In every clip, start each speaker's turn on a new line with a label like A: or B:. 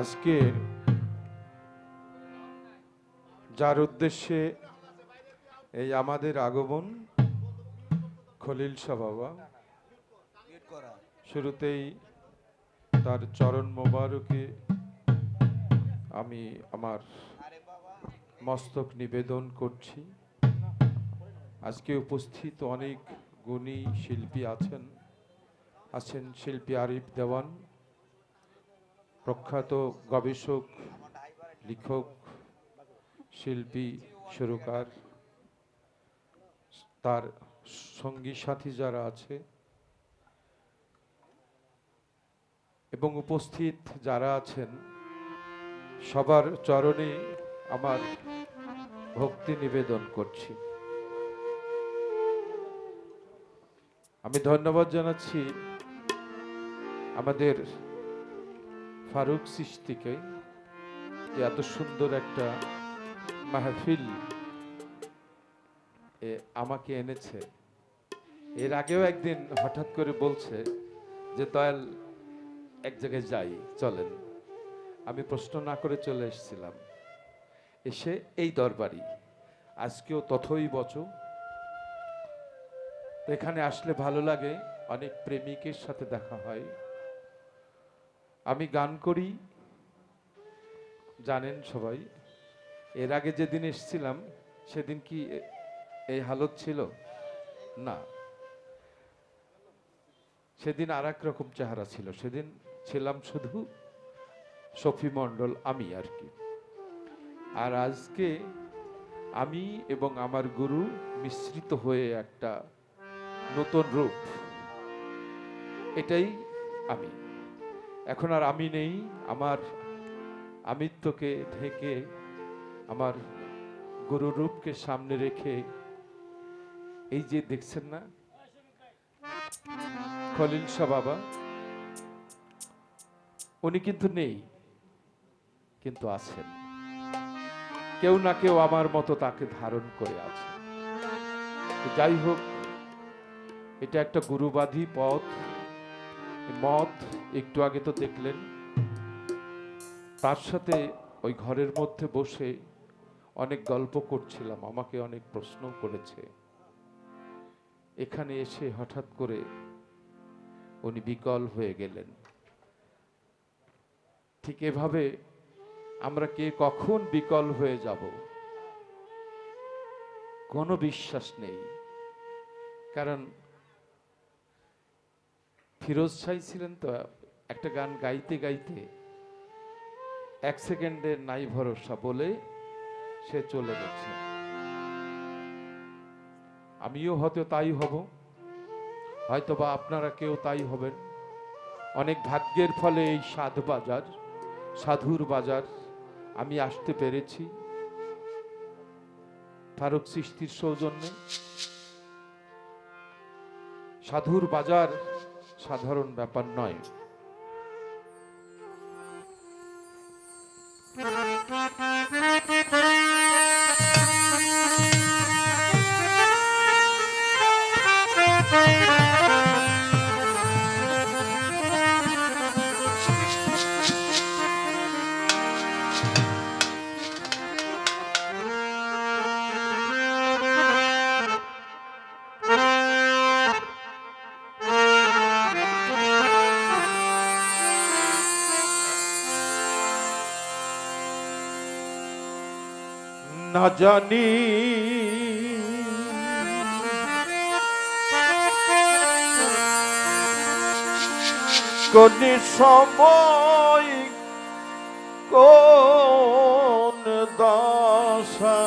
A: আজকে যার উদ্দেশ্যে এই আমাদের আগমন, খলিল শাহ বাবা, শুরুতেই তার চরণ মোবারকে আমি আমার মস্তক নিবেদন করছি। আজকে উপস্থিত অনেক গুণী শিল্পী আছেন শিল্পী আরিফ দেওয়ান, প্রখ্যাত গবেষক, লেখক, শিল্পী, সুরকার, তার সঙ্গী সাথী যারা আছে এবং উপস্থিত যারা আছেন সবার চরণে আমার ভক্তি নিবেদন করছি। আমি ধন্যবাদ জানাচ্ছি আমাদের ফারুক চিশতিকে, যে এত সুন্দর একটা মাহফিল আমাকে এনেছে। এর আগেও একদিন হঠাৎ করে বলছে যে দয়াল এক জায়গায় যাই, চলেন। আমি প্রশ্ন না করে চলে এসেছিলাম, এসে এই দরবারি আজকেও তথই বচ। এখানে আসলে ভালো লাগে, অনেক প্রেমিকের সাথে দেখা হয়। আমি গান করি, জানেন সবাই। এর আগে যেদিন এসেছিলাম সেদিন কি এই হালত ছিল? না, সেদিন আর এক রকম চেহারা ছিল। সেদিন ছিলাম শুধু শফি মণ্ডল, আমি আর কি। আর আজকে আমি এবং আমার গুরু মিশ্রিত হয়ে একটা নতুন রূপ, এটাই আমি। এখন আর আমি নেই, আমার আমিত্বকে ঢেকে আমার গুরু রূপকে সামনে রেখে এই যে দেখছেন না খলিল শাহ বাবা, উনি কিন্তু নেই, কিন্তু আছেন। কেউ না কেউ আমার মতো তাকে ধারণ করে আছে। যাই হোক, এটা একটা গুরুবাদী পথ, মত। একটু আগে তো দেখলেন, তার সাথে ওই ঘরের মধ্যে বসে অনেক গল্প করছিলাম, আমাকে অনেক প্রশ্ন করেছে। এখানে এসে হঠাৎ করে উনি বিকল হয়ে গেলেন। ঠিক এভাবে আমরা কে কখন বিকল হয়ে যাব কোনো বিশ্বাস নেই। কারণ ফিরোজ শাহ ছিলেন তো, একটা গান গাইতে গাইতে 1 সেকেন্ডের নাই ভরসা বলে সে চলে গেছে। আমিও হয়তো তাই হব, হয়তো বা আপনারা কেউ তাই হবেন। অনেক ভাগ্যের ফলে এই সাধুর বাজার আমি আসতে পেরেছি ফারুক চিশতির সৌজন্যে। সাধুর বাজার সাধারণ ব্যাপার নয়। না জানি কোন সময় কোন দশা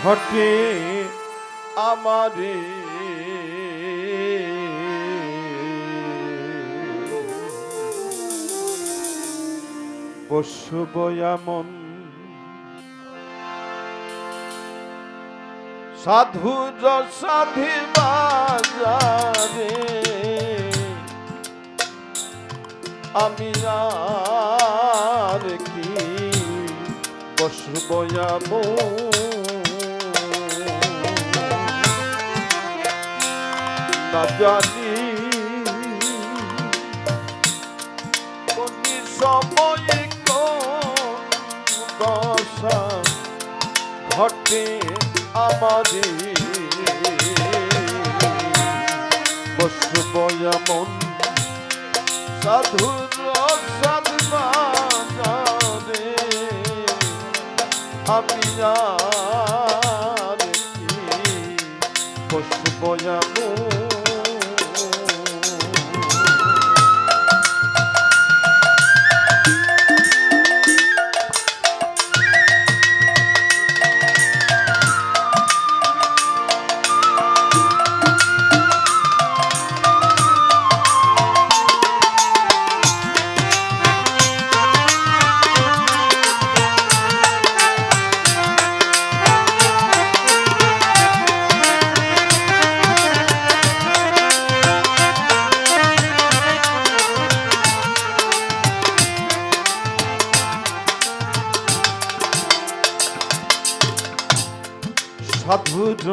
A: ঘটে আমারে, বসব এমন সাধুর সাধি বাজারে, আমি আর কি বসব এমন। না জানি
B: সময় দশা ঘটে আমারে বসব এমন সাধুর সদ্বাজারে আমি আর কি বসব এমন সাধুর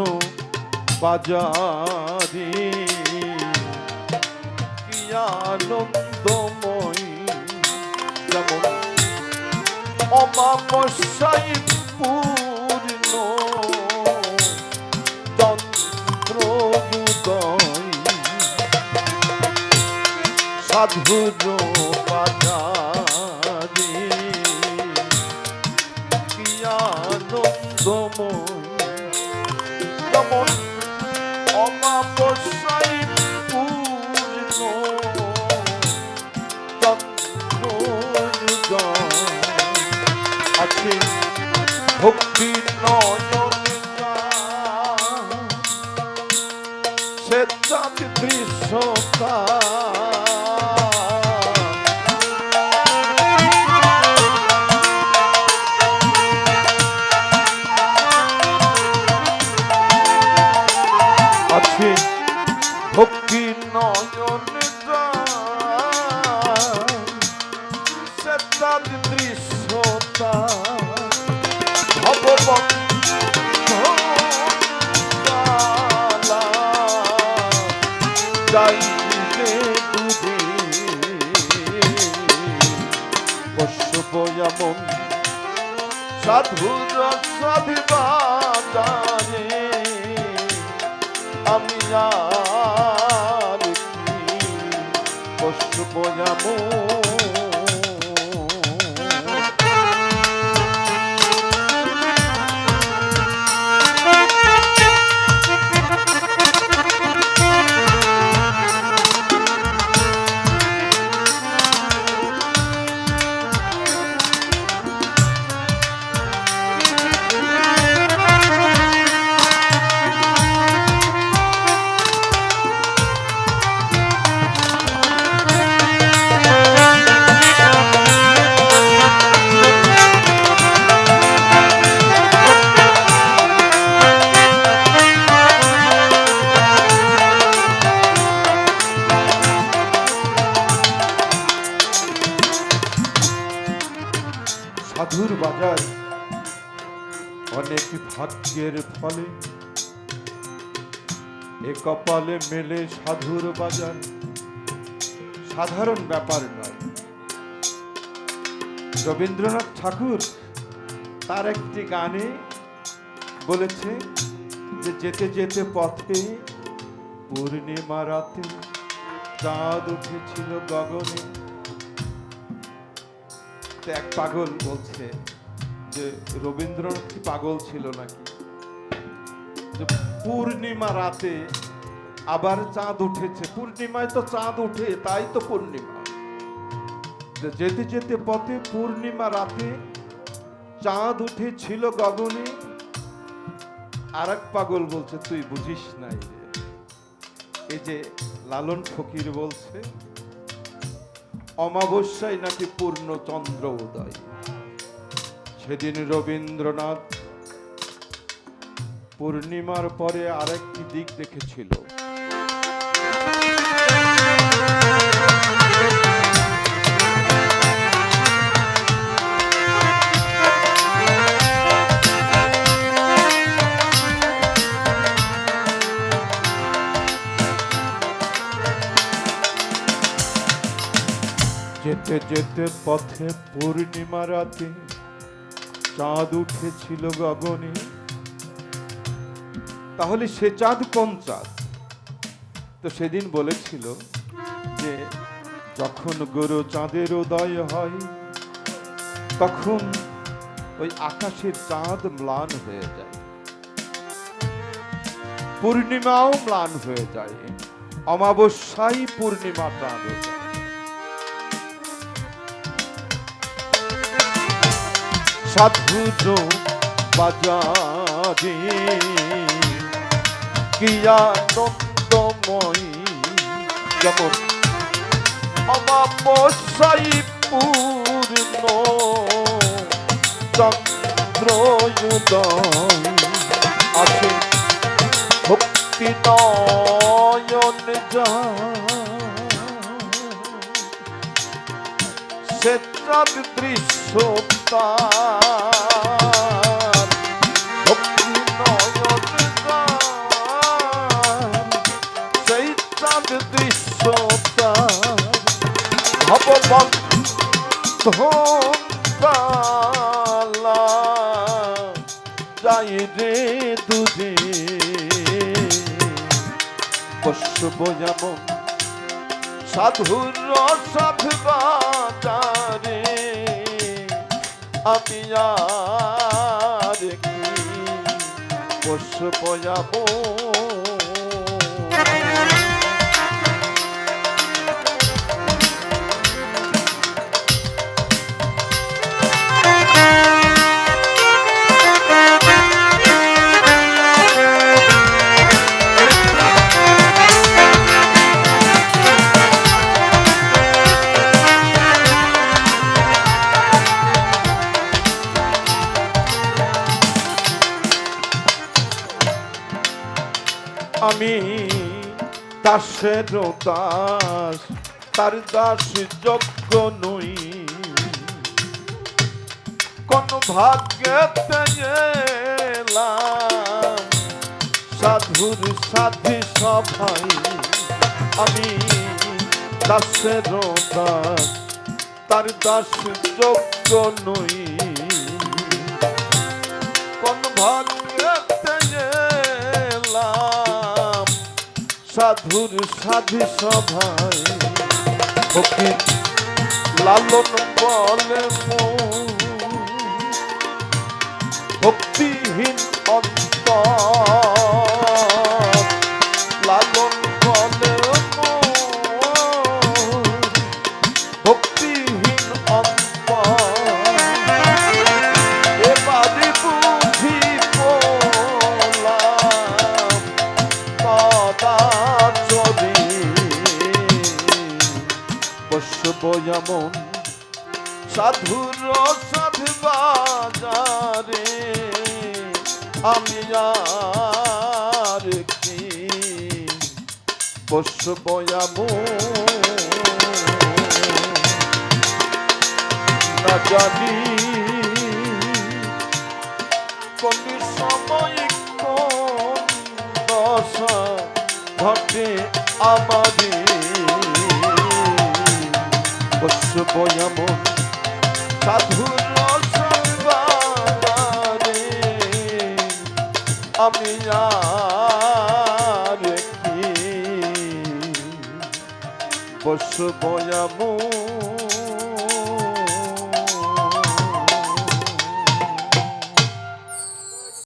B: বাজারে কি আনন্দময় যেমন অমাবস্যায় পূর্ণ চন্দ্রোদয় সাধুর বাজারে কি আনন্দময় যেমন অমাবস্যায় পূর্ণ চন্দ্রোদয় আছে ভক্তি নয়ন সে চাঁদ দৃশ্যতা আছে ভক্তি নয়ন সে তার দৃশ্যতা ভগবত যাইতে ডুবে বসব এমন সাধুর সদ্বাজারে আমি আর কি বসব এমন সাধুর বাজার অনেক ভাগ্যের ফলে এ কপালে মেলে সাধুর বাজার সাধারণ ব্যাপার নয়। রবীন্দ্রনাথ ঠাকুর তার একটি গানে বলেছে যে যেতে যেতে পথে পূর্ণিমা রাতে চাঁদ উঠেছিল গগনে। এক পাগল বলছে যে রবীন্দ্রনাথ কি পাগল ছিল নাকি, যে পূর্ণিমা রাতে আবার চাঁদ উঠেছে, পূর্ণিমায় তো চাঁদ উঠে তাই তো পূর্ণিমা। যেতে যেতে পথে পূর্ণিমা রাতে চাঁদ উঠেছিল গগনে। আর এক পাগল বলছে তুই বুঝিস নাই রে। এই যে লালন ফকির বলছে অমাবস্যায় নাকি পূর্ণ চন্দ্র উদয়। সেদিন রবীন্দ্রনাথ পূর্ণিমার পরে আরেকটি দিক দেখেছিল। যেতে যেতে পথে পূর্ণিমা রাতে চাঁদ উঠেছিল গগনে। তাহলে সে চাঁদ কোন চাঁদ? তো সেদিন বলেছিল যে যখন গুরু চাঁদের উদয় হয় তখন ওই আকাশের চাঁদ ম্লান হয়ে যায়, পূর্ণিমাও ম্লান হয়ে যায়, অমাবস্যায় পূর্ণিমা চাঁদ হয়ে যায়। সাধুর বাজারে কি আনন্দময়ী, যেমন অমাবস্যায় পূর্ণ চন্দ্রোদয় আছে ভক্তি নয়ন সে চাঁদ দৃশ্য তার, ভক্তি নয়ন সেই চাঁদ দৃশ্য তার, ভববন্ধলা যাই রে দুজে বসব যেমন সাধুর সাধু বাজারে, আমি আর কি বসব যাব। আমি দাসের দাস, তার দাস যোগ্য নই, কোন ভাগ্যেতে এলাম সাধুর সাধি সভাই। আমি দাসের দাস, তার দাস যোগ্য নই, কোন ভাগ্যেতে এলাম সাধুর সাধি সভায়। ফকির লালন বলে ভক্তিহীন অন্তর, লালন বলে ভক্তিহীন অন্তর, এবারে বুঝি পোলাম কদাচরি বসব যেমন সাধুর সাধু বাজারে, আমি আর কি বসব না জানি কোন সময় কোন দশা ঘটে আমারে, বসব এমন সাধুর সর্বারে, আমি আর কি বসব এমন।